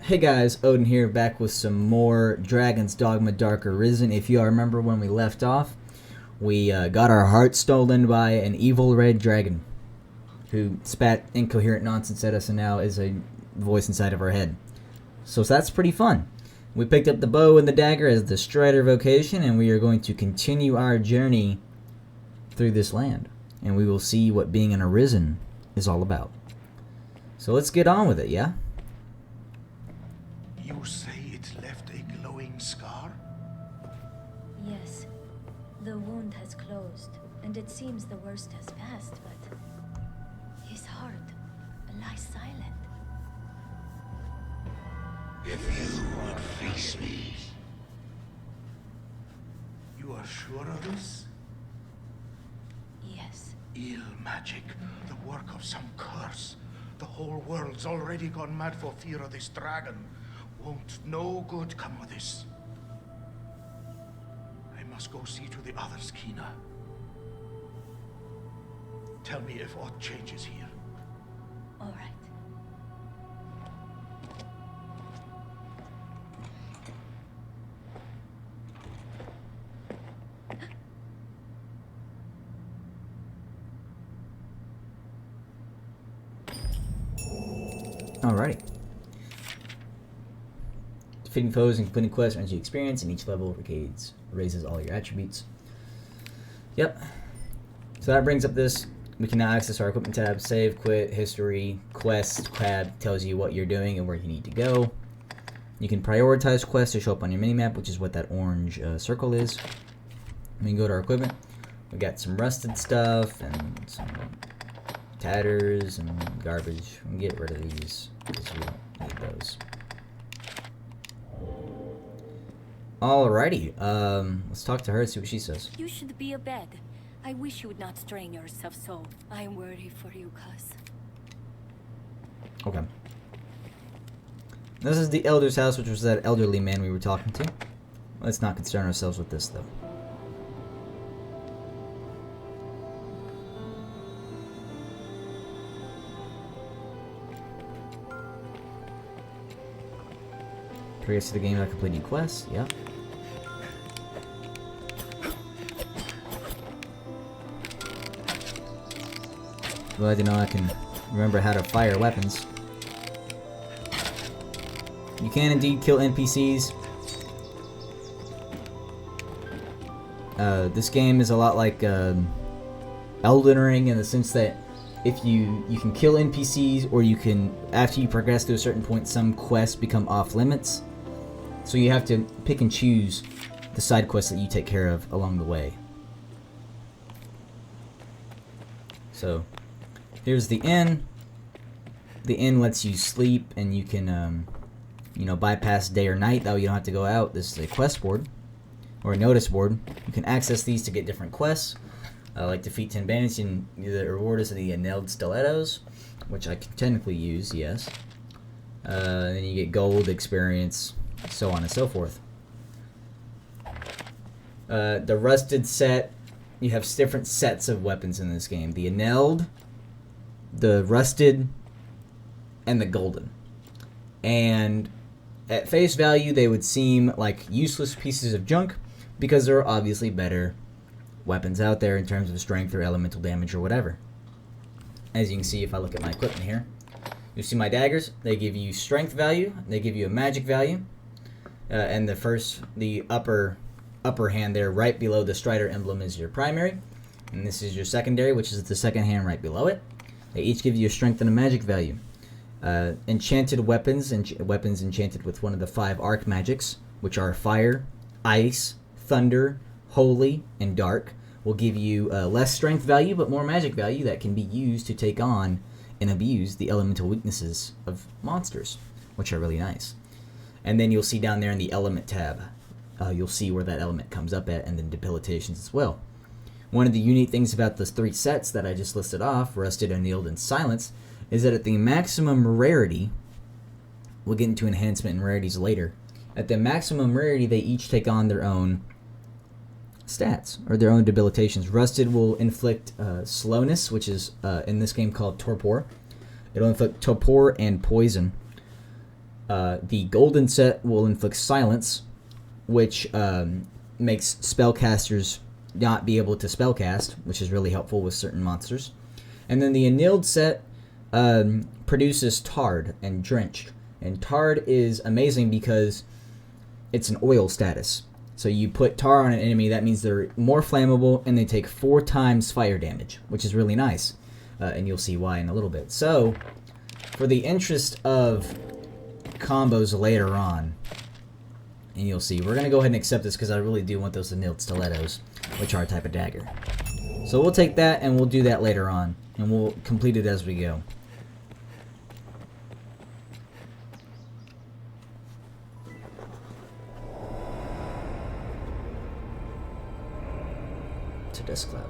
Hey guys, Odin here, back with some more Dragon's Dogma Dark Arisen. If you remember when we left off, we got our hearts stolen by an evil red dragon who spat incoherent nonsense at us and now is a voice inside of our head. So that's pretty fun. We picked up the bow and the dagger as the Strider vocation, and we are going to continue our journey through this land. And we will see what being an Arisen is all about. So let's get on with it, yeah? You say it left a glowing scar? Yes. The wound has closed, and it seems the worst has passed, but his heart lies silent. If you would face me. You are sure of this? Yes. Ill magic, the work of some curse. The whole world's already gone mad for fear of this dragon. Won't no good come of this. I must go see to the others, Kina. Tell me if aught changes here. All right. Alrighty. Defeating foes and completing quests earns you experience, and each level raises all your attributes. Yep. So that brings up this. We can now access our equipment tab, save, quit, history, quest tab tells you what you're doing and where you need to go. You can prioritize quests to show up on your minimap, which is what that orange circle is. We can go to our equipment. We got some rusted stuff and some tatters and garbage. We can get rid of these because we don't need those. Alrighty, let's talk to her and see what she says. You should be abed. I wish you would not strain yourself so. I am worried for you, cuz. Okay. This is the Elder's house, which was that elderly man we were talking to. Let's not concern ourselves with this, though. Progress to the game by completing quests, yep. Glad to know I can remember how to fire weapons. You can indeed kill NPCs. This game is a lot like Elden Ring in the sense that if you can kill NPCs, or you can, after you progress to a certain point, some quests become off limits. So you have to pick and choose the side quests that you take care of along the way. So here's the inn. The inn lets you sleep, and you can, you know, bypass day or night. That way you don't have to go out. This is a quest board, or a notice board. You can access these to get different quests, like defeat 10 bandits, and the reward is the nailed stilettos, which I can technically use, yes. Then you get gold, experience, so on and so forth. The rusted set, you have different sets of weapons in this game. The anelled, the rusted, and the golden. And at face value, they would seem like useless pieces of junk because there are obviously better weapons out there in terms of strength or elemental damage or whatever. As you can see, if I look at my equipment here, you see my daggers. They give you strength value, they give you a magic value, and the upper hand there, right below the Strider emblem, is your primary, and this is your secondary, which is the second hand right below it. They each give you a strength and a magic value. Enchanted weapons, weapons enchanted with one of the 5 arc magics, which are fire, ice, thunder, holy, and dark, will give you less strength value but more magic value that can be used to take on and abuse the elemental weaknesses of monsters, which are really nice. And then you'll see down there in the element tab, you'll see where that element comes up at, and then debilitations as well. One of the unique things about the 3 sets that I just listed off, Rusted, Annealed, and Silence, is that at the maximum rarity, we'll get into enhancement and rarities later, at the maximum rarity they each take on their own stats, or their own debilitations. Rusted will inflict slowness, which is in this game called torpor. It'll inflict torpor and poison. The golden set will inflict silence, which makes spellcasters not be able to spellcast, which is really helpful with certain monsters. And then the annealed set produces tarred and drenched. And tarred is amazing because it's an oil status. So you put tar on an enemy, that means they're more flammable and they take 4 times fire damage, which is really nice. And you'll see why in a little bit. So, for the interest of combos later on, and you'll see, we're going to go ahead and accept this because I really do want those annealed stilettos, which are a type of dagger. So we'll take that and we'll do that later on, and we'll complete it as we go. To Desk Cloud.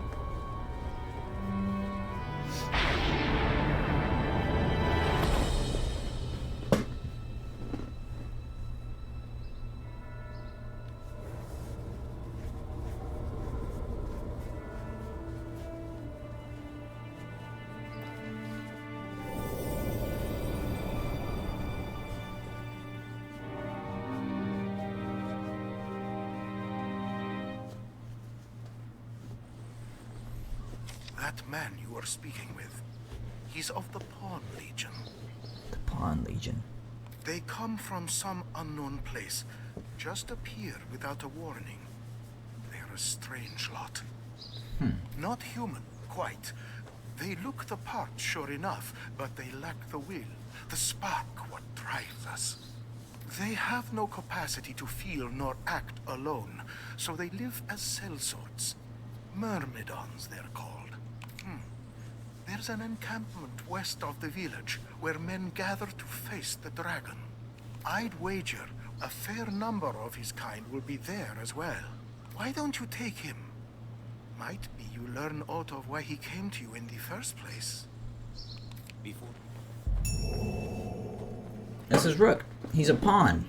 That man you were speaking with, he's of the Pawn Legion. The Pawn Legion. They come from some unknown place, just appear without a warning. They're a strange lot. Not human, quite. They look the part, sure enough, but they lack the will, the spark, what drives us. They have no capacity to feel nor act alone, so they live as sellswords. Myrmidons, they're called. There's an encampment west of the village where men gather to face the dragon. I'd wager a fair number of his kind will be there as well. Why don't you take him? Might be you learn aught of why he came to you in the first place. This is Rook. He's a pawn.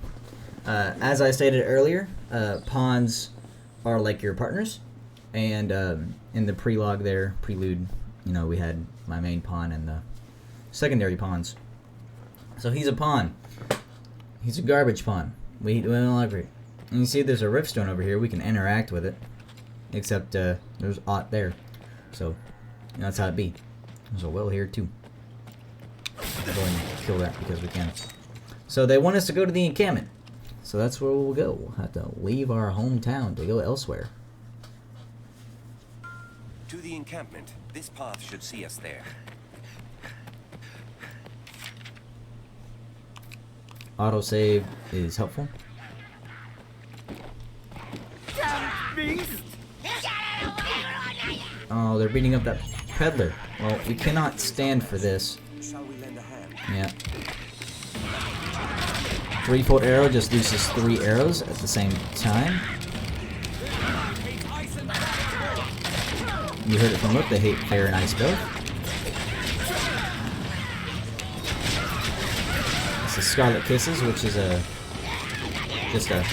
As I stated earlier, pawns are like your partners. And in the prelude, you know, we had my main pawn and the secondary pawns. So he's a pawn. He's a garbage pawn. We don't like it. And you see there's a riftstone over here. We can interact with it. Except there's aught there. So that's how it be. There's a well here too. We'll go ahead and kill that because we can. So they want us to go to the encampment. So that's where we'll go. We'll have to leave our hometown to go elsewhere. To the encampment. This path should see us there. Autosave is helpful. Oh, they're beating up that peddler. Well, we cannot stand for this. Shall we lend a hand? Yeah. 3-foot arrow just loses 3 arrows at the same time. You heard it from Rook, they hate fire and ice both. This is Scarlet Kisses, which is just a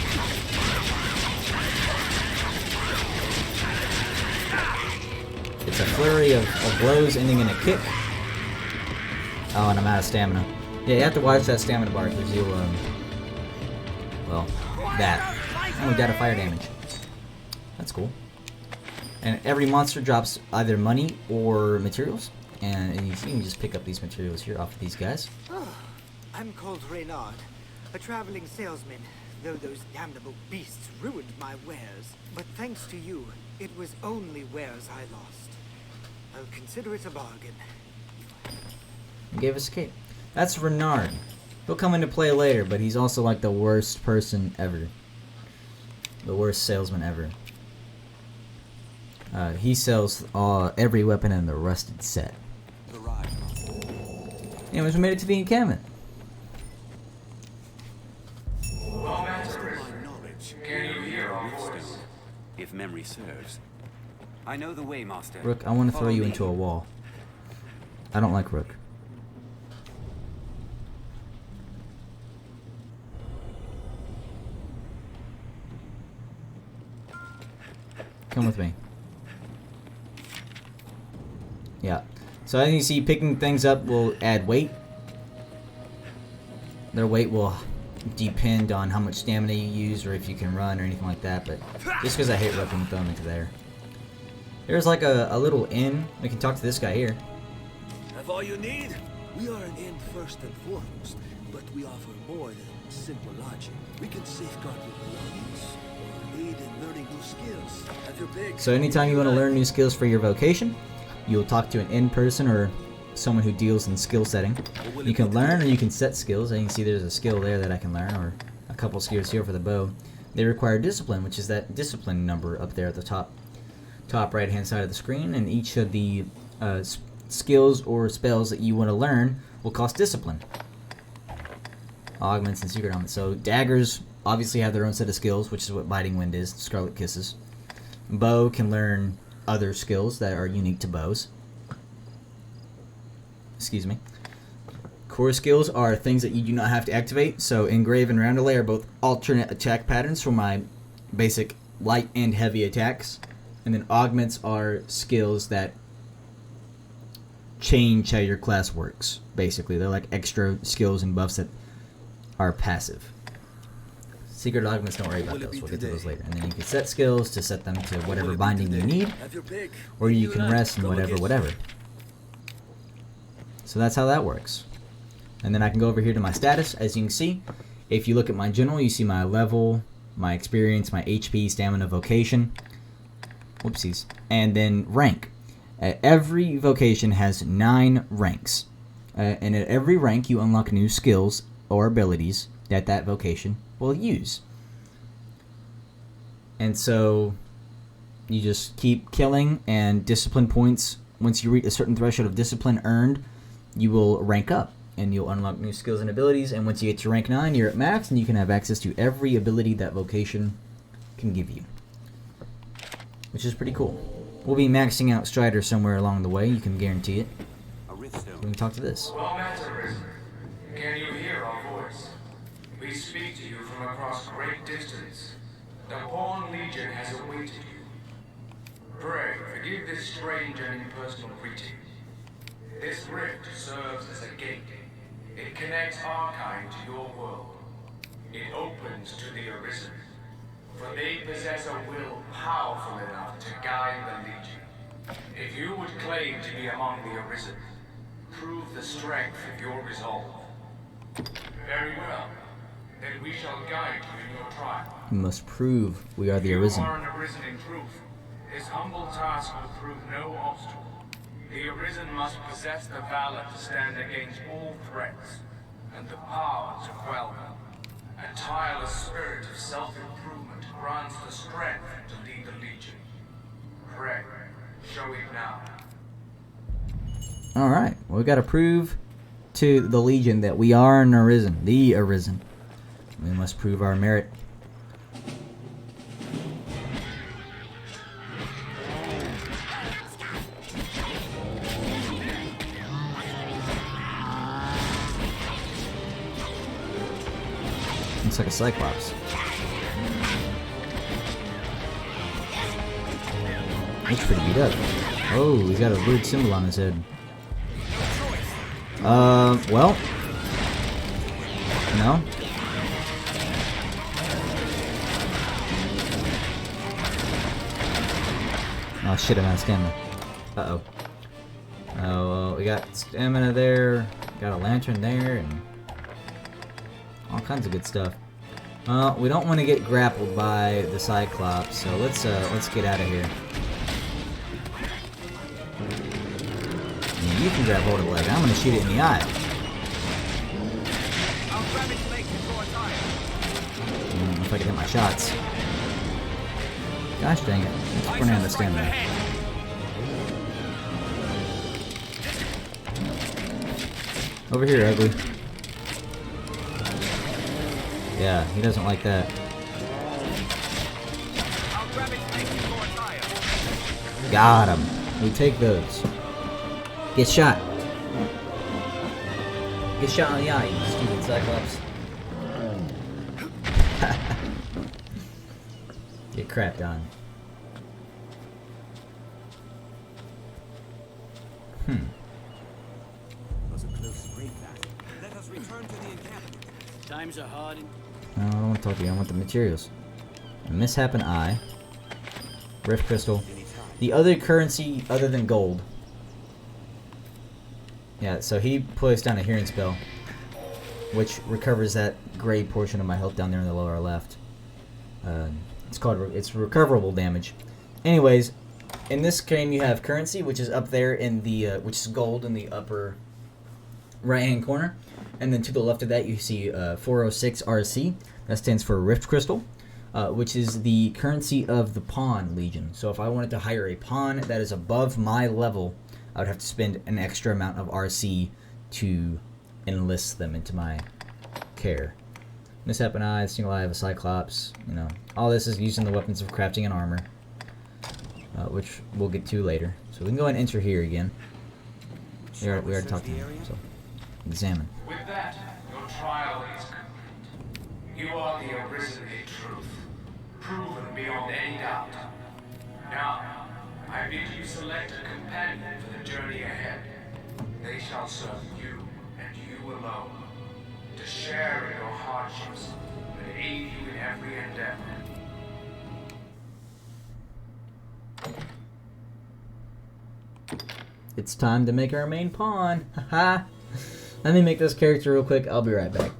it's a flurry of blows ending in a kick. Oh, and I'm out of stamina. Yeah, you have to watch that stamina bar because you'll well, that. Oh, we got a fire damage. That's cool. And every monster drops either money or materials. And you can just pick up these materials here off of these guys. Oh, I'm called Reynard, a traveling salesman, though those damnable beasts ruined my wares. But thanks to you, it was only wares I lost. I'll consider it a bargain. And gave us a cape. That's Renard. He'll come into play later, but he's also like the worst person ever. The worst salesman ever. He sells every weapon in the rusted set. Anyways, we made it to the encampment. If memory serves. I know the way, Master. Rook, I want to throw you into a wall. I don't like Rook. Come with me. Yeah. So as you see, picking things up will add weight. Their weight will depend on how much stamina you use or if you can run or anything like that, but just because I hate ripping them into there. There's like a little inn. We can talk to this guy here. Have all you need? We are an inn first and foremost, but we offer more than simple lodging. We can safeguard your belongings or aid in learning new skills. Have your big. So anytime you want to learn new skills for your vocation, you'll talk to an inn person or someone who deals in skill setting. You can learn or you can set skills. And you can see there's a skill there that I can learn, or a couple skills here for the bow. They require discipline, which is that discipline number up there at the top right hand side of the screen, and each of the skills or spells that you want to learn will cost discipline. Augments and secret augments. So daggers obviously have their own set of skills, which is what Biting Wind is, Scarlet Kisses. Bow can learn other skills that are unique to bows. Excuse me. Core skills are things that you do not have to activate. So Engrave and Roundelay are both alternate attack patterns for my basic light and heavy attacks. And then augments are skills that change how your class works. Basically, they're like extra skills and buffs that are passive. Secret augments, don't worry about those. We'll get to those later. And then you can set skills to set them to whatever binding you need, or you can rest and whatever. So that's how that works. And then I can go over here to my status. As you can see, if you look at my general, you see my level, my experience, my HP, stamina, vocation. Whoopsies. And then rank. Every vocation has 9 ranks. And at every rank, you unlock new skills or abilities that that vocation will use. And so you just keep killing, and discipline points, once you reach a certain threshold of discipline earned, you will rank up and you'll unlock new skills and abilities. And once you get to rank 9, you're at max and you can have access to every ability that vocation can give you, which is pretty cool. We'll be maxing out Strider somewhere along the way, you can guarantee it. We can talk to this. Well met, Arisen. Can you hear our voice? We speak to you from across great distance. The Pawn Legion has awaited you. Pray, forgive this strange and impersonal greeting. This rift serves as a gate. It connects our kind to your world. It opens to the Arisen, for they possess a will powerful enough to guide the Legion. If you would claim to be among the Arisen, prove the strength of your resolve. Very well. Then we shall guide you in your trial. You must prove we are the Arisen. If you are an Arisen in truth, this humble task will prove no obstacle. The Arisen must possess the valor to stand against all threats, and the power to quell them. A tireless spirit of self-improvement grants the strength to lead the Legion. Pray, show it now. Alright, well, we gotta prove to the Legion that we are an Arisen, the Arisen. We must prove our merit. Looks like a Cyclops. Looks pretty beat up. Oh, he's got a weird symbol on his head. Well. No. Oh shit, I'm out of stamina. Uh-oh. Oh, well, we got stamina there, got a lantern there, and all kinds of good stuff. We don't want to get grappled by the Cyclops, so let's get out of here. Yeah, you can grab hold of the leg. I'm gonna shoot it in the eye. If I can hit my shots. Gosh dang it. Let's run out of stamina. Over here, ugly. Yeah, he doesn't like that. Got him. We take those. Get shot. Get shot in the eye, you stupid Cyclops. Get crapped on. Was a close break that. Let us return to the encampment. Those are hard and... No, I don't want to talk to you. I want the materials. Mishap and Eye. Rift Crystal. The other currency other than gold. Yeah, so he placed down a hearing spell, which recovers that gray portion of my health down there in the lower left. It's recoverable damage. Anyways, in this game you have currency, which is up there in the which is gold in the upper right-hand corner, and then to the left of that you see 406 RC. That stands for Rift Crystal, which is the currency of the Pawn Legion. So if I wanted to hire a pawn that is above my level, I would have to spend an extra amount of RC to enlist them into my care. Mishap and Eye, Single Eye of a Cyclops, you know, all this is using the weapons of crafting and armor, which we'll get to later. So we can go ahead and enter here again. We already talked to him, so examine. With that, your trial is complete. You are the arisen truth, proven beyond any doubt. Now, I bid you select a companion for the journey ahead. They shall serve you, and you alone, to share in your hardships, and aid you in every endeavor. It's time to make our main pawn. Haha. Let me make this character real quick. I'll be right back.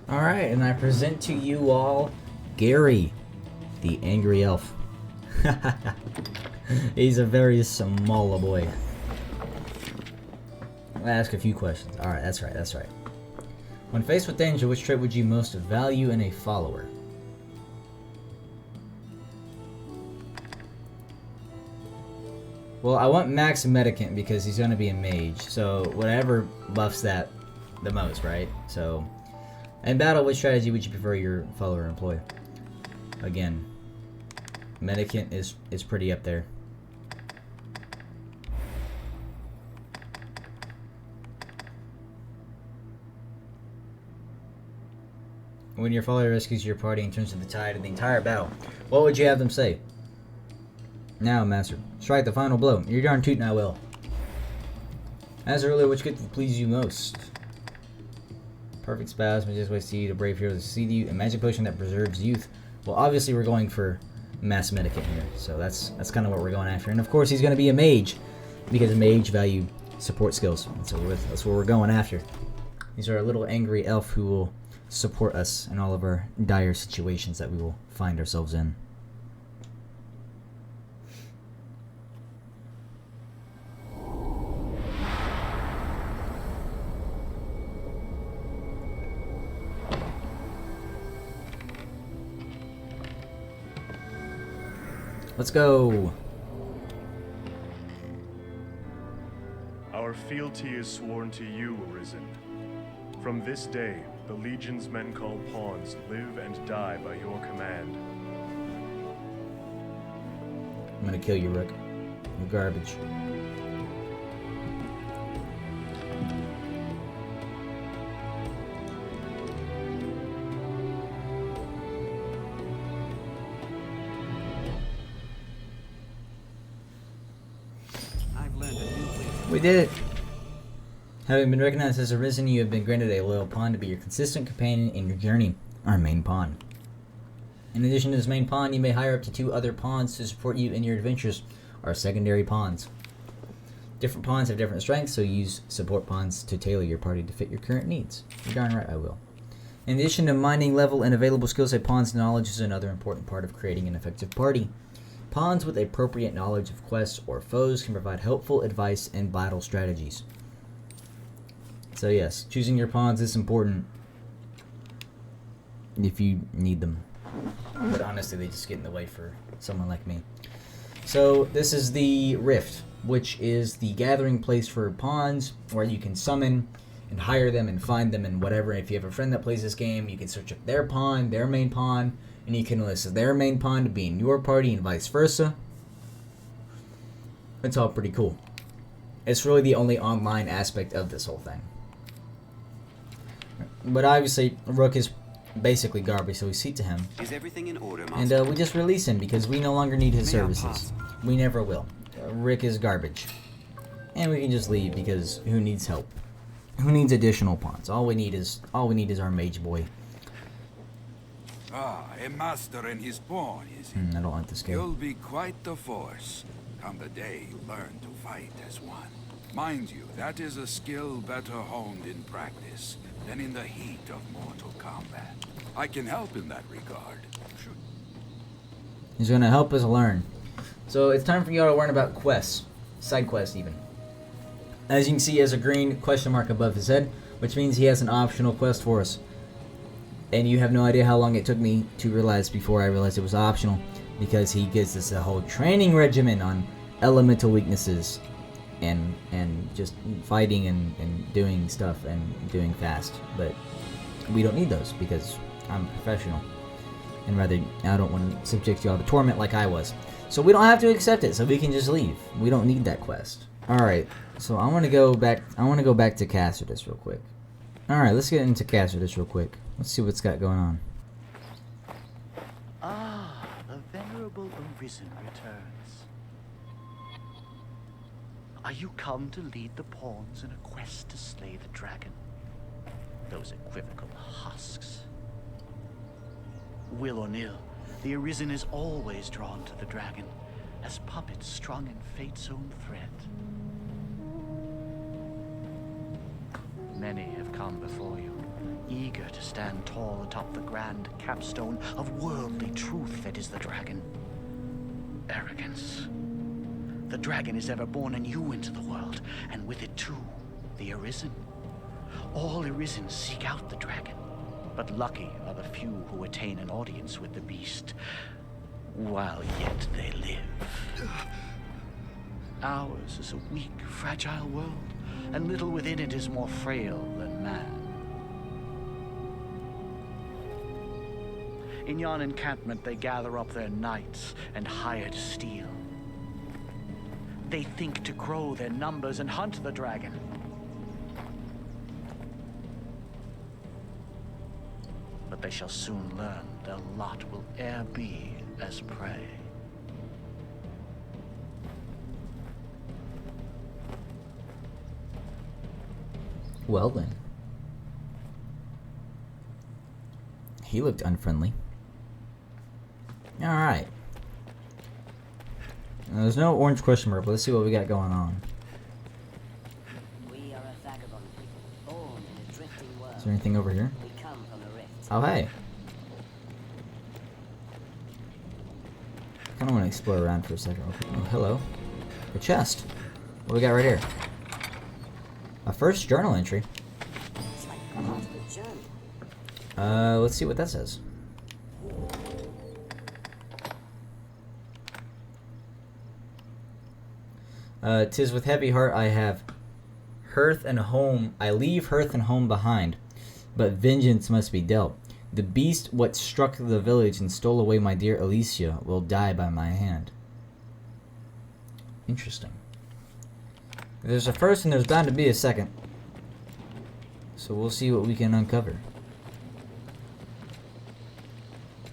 Alright, and I present to you all Gary, the angry elf. He's a very small boy. I'll ask a few questions. Alright, that's right, that's right. When faced with danger, which trait would you most value in a follower? Well, I want Max Medicant because he's going to be a mage, so whatever buffs that the most, right? So, in battle, which strategy would you prefer your follower employ? Again, Medicant is pretty up there. When your follower rescues your party and turns to the tide of the entire battle, what would you have them say? Now, Master, strike the final blow. You're darn tootin' I will. As earlier, which gift would please you most? Perfect spouse, just ways to eat a brave hero to succeed you, a magic potion that preserves youth. Well, obviously we're going for Mass Medicant here, so that's kind of what we're going after. And of course, he's going to be a mage because mage value support skills. And so that's what we're going after. These are a little angry elf who will support us in all of our dire situations that we will find ourselves in. Let's go. Our fealty is sworn to you, Arisen. From this day, the Legion's men called pawns live and die by your command. I'm gonna kill you, Rook. You're garbage. We did it! Having been recognized as Arisen, you have been granted a loyal pawn to be your consistent companion in your journey, our main pawn. In addition to this main pawn, you may hire up to 2 other pawns to support you in your adventures, our secondary pawns. Different pawns have different strengths, so use support pawns to tailor your party to fit your current needs. You're darn right I will. In addition to mining level and available skills, a pawn's knowledge is another important part of creating an effective party. Pawns with appropriate knowledge of quests or foes can provide helpful advice and battle strategies. So yes, choosing your pawns is important if you need them. But honestly, they just get in the way for someone like me. So this is the Rift, which is the gathering place for pawns where you can summon and hire them and find them and whatever. If you have a friend that plays this game, you can search up their pawn, their main pawn, and you can enlist their main pawn to be in your party and vice versa. It's all pretty cool. It's really the only online aspect of this whole thing. But obviously, Rook is basically garbage, so we cede to him. Is everything in order, Master? And we just release him because we no longer need his services. We never will. Rick is garbage. And we can just leave because who needs help? Who needs additional pawns? All we need is our mage boy. Ah, a master in his pawn, is he? I don't like this game. You'll be quite the force come the day you learn to fight as one. Mind you, that is a skill better honed in practice than in the heat of mortal combat. I can help in that regard. He's gonna help us learn. So it's time for y'all to learn about quests. Side quests, even. As you can see, he has a green question mark above his head, which means he has an optional quest for us. And you have no idea how long it took me to realize before I realized it was optional, because he gives us a whole training regimen on elemental weaknesses and just fighting and doing stuff and doing fast. But we don't need those because I'm a professional, and rather I don't want to subject y'all to torment like I was. So we don't have to accept it, so we can just leave. We don't need that quest. Alright, so I want to go back to Cassidy real quick. Alright, let's get into Cassidy real quick. Let's see what's got going on. Ah, the venerable Arisen returns. Are you come to lead the pawns in a quest to slay the dragon? Those equivocal husks. Will or nill, the Arisen is always drawn to the dragon, as puppets strung in fate's own thread. Many have come before you, eager to stand tall atop the grand capstone of worldly truth that is the dragon. Arrogance. The dragon is ever born anew into the world, and with it too, the Arisen. All Arisen seek out the dragon, but lucky are the few who attain an audience with the beast, while yet they live. Ours is a weak, fragile world, and little within it is more frail than man. In yon encampment they gather up their knights and hired steel. They think to grow their numbers and hunt the dragon. But they shall soon learn their lot will e'er be as prey. Well then. He looked unfriendly. Alright. There's no orange question mark, but let's see what we got going on. We are a vagabond people, born in a drifting world. Is there anything over here? We come from a rift. Oh, hey. I kind of want to explore around for a second. Oh, hello. A chest. What do we got right here? A first journal entry. It's like part of the journey. Let's see what that says. "'Tis with heavy heart I have hearth and home. I leave hearth and home behind, but vengeance must be dealt. The beast what struck the village and stole away my dear Alicia will die by my hand." Interesting. There's a first and there's bound to be a second. So we'll see what we can uncover.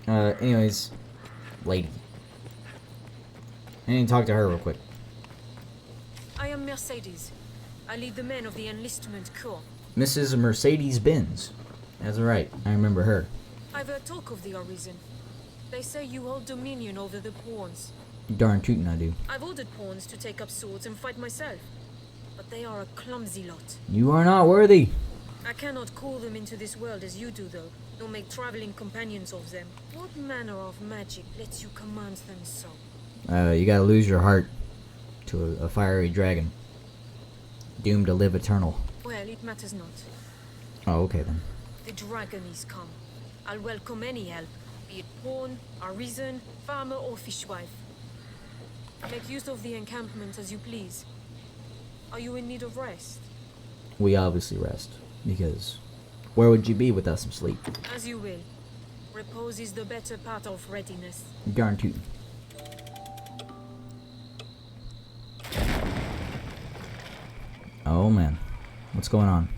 Anyways, lady. I need to talk to her real quick. I am Mercedes. I lead the men of the enlistment corps. Mrs. Mercedes Benz. That's right, I remember her. I've heard talk of the Arisen. They say you hold dominion over the pawns. Darn tootin' I do. I've ordered pawns to take up swords and fight myself. But they are a clumsy lot. You are not worthy. I cannot call them into this world as you do, though, nor make traveling companions of them. What manner of magic lets you command them so? You gotta lose your heart to a fiery dragon. Doomed to live eternal. Well, it matters not. Oh, okay then. The dragon is come. I'll welcome any help, be it pawn, artisan, farmer, or fishwife. Make use of the encampment as you please. Are you in need of rest? We obviously rest, because where would you be without some sleep? As you will. Repose is the better part of readiness. Darn tootin'. Oh man, what's going on?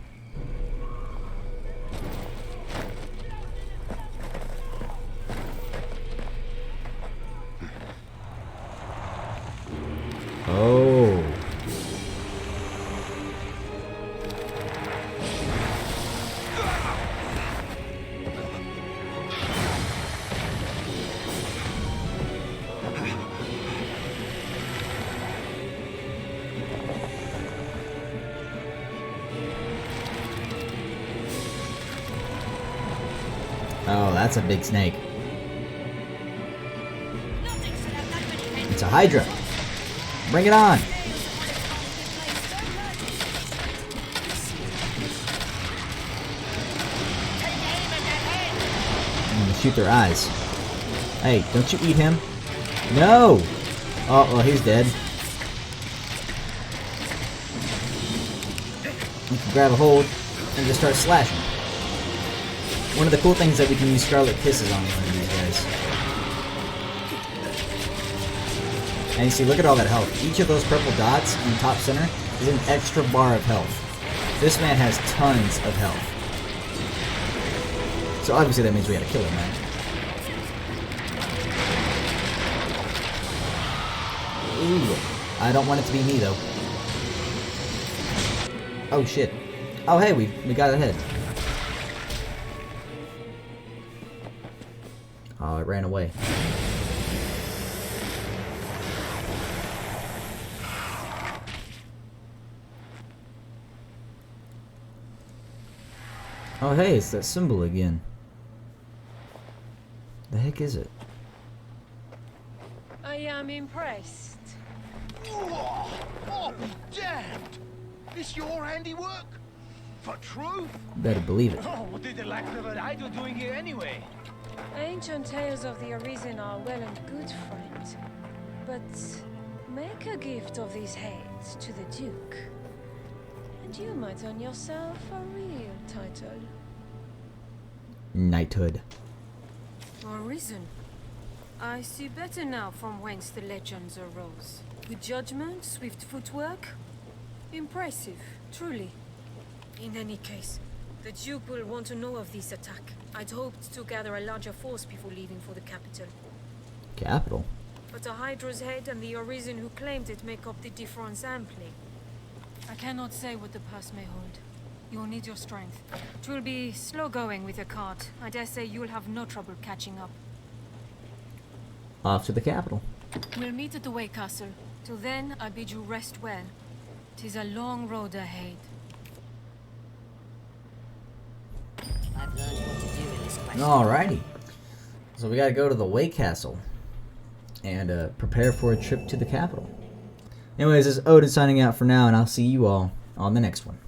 Oh. Oh, that's a big snake. It's a Hydra. Bring it on. I'm gonna shoot their eyes. Hey, don't you eat him? No! Oh, well, he's dead. You can grab a hold and just start slashing. One of the cool things is that we can use Scarlet Kisses on one of these guys. And you see, look at all that health. Each of those purple dots in the top center is an extra bar of health. This man has tons of health. So obviously that means we gotta kill him, man. Ooh, I don't want it to be me though. Oh shit. Oh hey, we got ahead. Oh, it ran away. Oh hey, it's that symbol again. The heck is it? I am impressed. Oh, be damned! This your handiwork? For truth? Better believe it. Oh, what did the lack of an idol doing here anyway? Ancient tales of the Arisen are well and good, friend. But make a gift of these heads to the Duke, and you might earn yourself a real title. Knighthood. Arisen. I see better now from whence the legends arose. With judgment, swift footwork. Impressive, truly. In any case, the Duke will want to know of this attack. I'd hoped to gather a larger force before leaving for the capital. Capital? But a Hydra's head and the Arisen who claimed it make up the difference amply. I cannot say what the pass may hold. You'll need your strength. It will be slow going with a cart. I dare say you'll have no trouble catching up. Off to the capital. We'll meet at the Way Castle. Till then, I bid you rest well. 'Tis a long road ahead. I've learned what to do in this question. Alrighty. So we gotta go to the Way Castle and prepare for a trip to the capital. Anyways, this is Odin signing out for now, and I'll see you all on the next one.